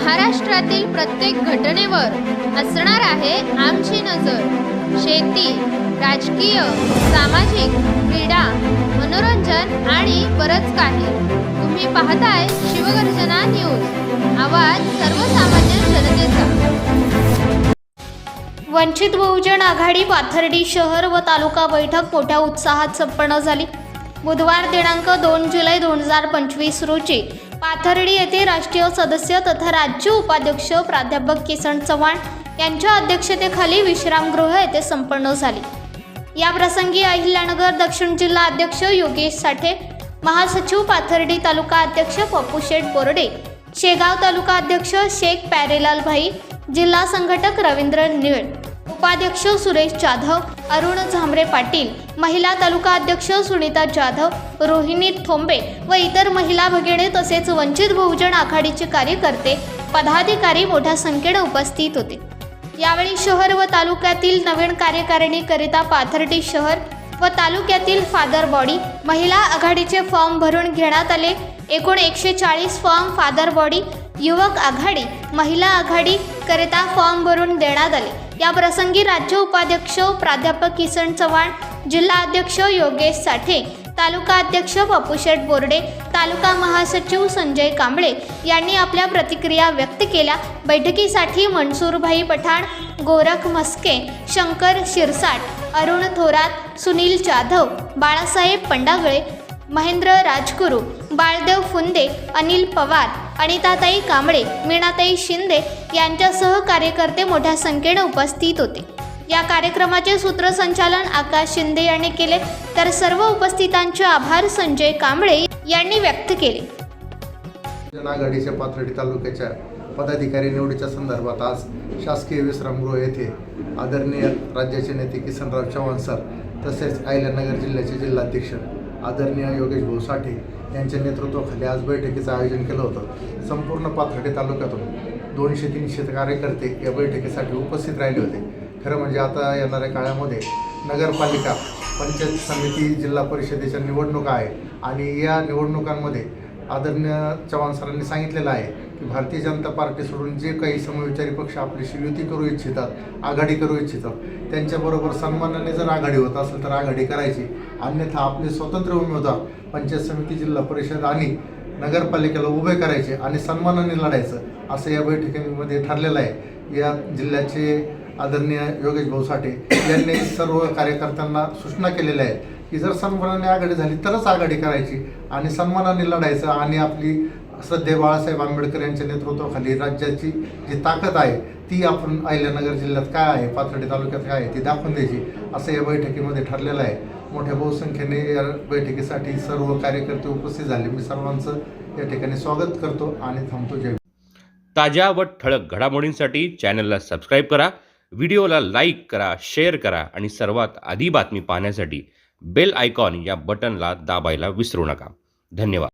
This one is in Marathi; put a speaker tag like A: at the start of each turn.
A: महाराष्ट्रातील प्रत्येक घटनेवर असणार आहे आमची नजर। शेती, राजकीय, सामाजिक, क्रीडा, मनोरंजन आणि बरंच काही। तुम्ही पाहताय शिवगर्जना न्यूज, आवाज सर्वसामान्य जनतेचा।
B: वंचित बहुजन आघाडी पाथर्डी शहर व तालुका बैठक मोठ्या उत्साहात संपन्न झाली। बुधवार दिनांक 2 जुलै 2025 रोजी पाथर्डी येथे राष्ट्रीय सदस्य तथा राज्य उपाध्यक्ष प्राध्यापक किसन चव्हाण यांच्या अध्यक्षतेखाली विश्रामगृह येथे संपन्न झाली। या प्रसंगी अहिल्यानगर दक्षिण जिल्हा अध्यक्ष योगेश साठे, महासचिव पाथर्डी तालुका अध्यक्ष पप्पू शेठ बोर्डे, शेगाव तालुका अध्यक्ष शेख प्यारेलाल भाई, जिल्हा संघटक रवींद्र निळ, उपाध्यक्ष सुरेश जाधव, अरुण झांबरे पाटील, महिला तालुका अध्यक्ष सुनीता जाधव, रोहिणी थोंबे व इतर महिला भगिनी तसेच वंचित बहुजन आघाडीचे कार्यकर्ते पदाधिकारी मोठ्या संख्येने उपस्थित होते। यावेळी शहर व तालुक्यातील नवीन कार्यकारिणीकरिता पाथर्डी शहर व तालुक्यातील फादर बॉडी महिला आघाडीचे फॉर्म भरून घेण्यात आले। एकूण 140 फॉर्म फादर बॉडी युवक आघाडी महिला आघाडी करिता फॉर्म भरून देण्यात आले। या प्रसंगी राज्य उपाध्यक्ष प्राध्यापक किसन चव्हाण, जिल्हा अध्यक्ष योगेश साठे, तालुका अध्यक्ष पप्पू शेठ बोर्डे, तालुका महासचिव संजय कांबळे यांनी आपल्या प्रतिक्रिया व्यक्त केल्या। बैठकीसाठी मनसूरभाई पठाण, गोरख मस्के, शंकर शिरसाट, अरुण थोरात, सुनील जाधव, बाळासाहेब पंडागळे, महेंद्र राजगुरू, बाळदेव फुंदे, अनिल पवार, अनिताताई कांबळे, मीनाताई शिंदे यांच्यासह कार्यकर्ते मोठ्या संख्येने उपस्थित होते। या कार्यक्रमाचे सूत्रसंचालन आकाश शिंदे यांनी केले, तर सर्व उपस्थितांचे आभार संजय कांबळे यांनी व्यक्त केले।
C: आघाडीच्या पाथर्डी तालुक्याच्या पदाधिकारी निवडीच्या संदर्भात आज शासकीय विश्रामगृह येथे आदरणीय राज्याचे नेते किसनराव चव्हाण सर तसेच अहिल्यानगर जिल्ह्याचे जिल्हाध्यक्ष आदरणीय योगेश भाऊ साठे यांच्या नेतृत्वाखाली आज बैठकीचं आयोजन केलं होतं। संपूर्ण पाथर्डी तालुक्यातून 200-300 कार्यकर्ते या बैठकीसाठी उपस्थित राहिले होते। खरं म्हणजे आता येणाऱ्या काळामध्ये नगरपालिका, पंचायत समिती, जिल्हा परिषदेच्या निवडणुका आहे आणि या निवडणुकांमध्ये आदरणीय चव्हाण सरांनी सांगितलेलं आहे की भारतीय जनता पार्टी सोडून जे काही समविचारी पक्ष आपल्याशी युती करू इच्छितात, आघाडी करू इच्छितात, त्यांच्याबरोबर सन्मानाने जर आघाडी होत असेल तर आघाडी करायची, अन्यथा आपले स्वतंत्र उमेदवार पंचायत समिती, जिल्हा परिषद आणि नगरपालिकेला उभे करायचे आणि सन्मानाने लढायचं, असं या बैठकीमध्ये ठरलेलं आहे। या जिल्ह्याचे आदरणीय योगेश भाऊ साठे यांनी सर्व कार्यकर्त्यांना सूचना केलेल्या आहेत की जर सन्मानाने आघाडी झाली तरच आघाडी करायची आणि सन्मानाने लढायचं आणि आपली श्रद्धेय बाळासाहेब आंबेडकर यांच्या नेतृत्वाखाली राज्याची जी ताकद आहे ती आपण अहिल्यानगर जिल्ह्यात काय आहे, पाथर्डी तालुक्यात काय आहे ती दाखवून द्यायची, असं या बैठकीमध्ये ठरलेलं आहे। मोठ्या बहुसंख्येने या बैठकीसाठी सर्व कार्यकर्ते उपस्थित झाले। मी सर्वांचं या ठिकाणी स्वागत करतो आणि थांबतो। जय।
D: ताज्या व ठळक घडामोडींसाठी चॅनलला सबस्क्राईब करा, व्हिडिओला लाईक करा, शेअर करा आणि सर्वात आधी बातमी पाहण्यासाठी बेल आयकॉन या बटनला दाबायला विसरू नका। धन्यवाद।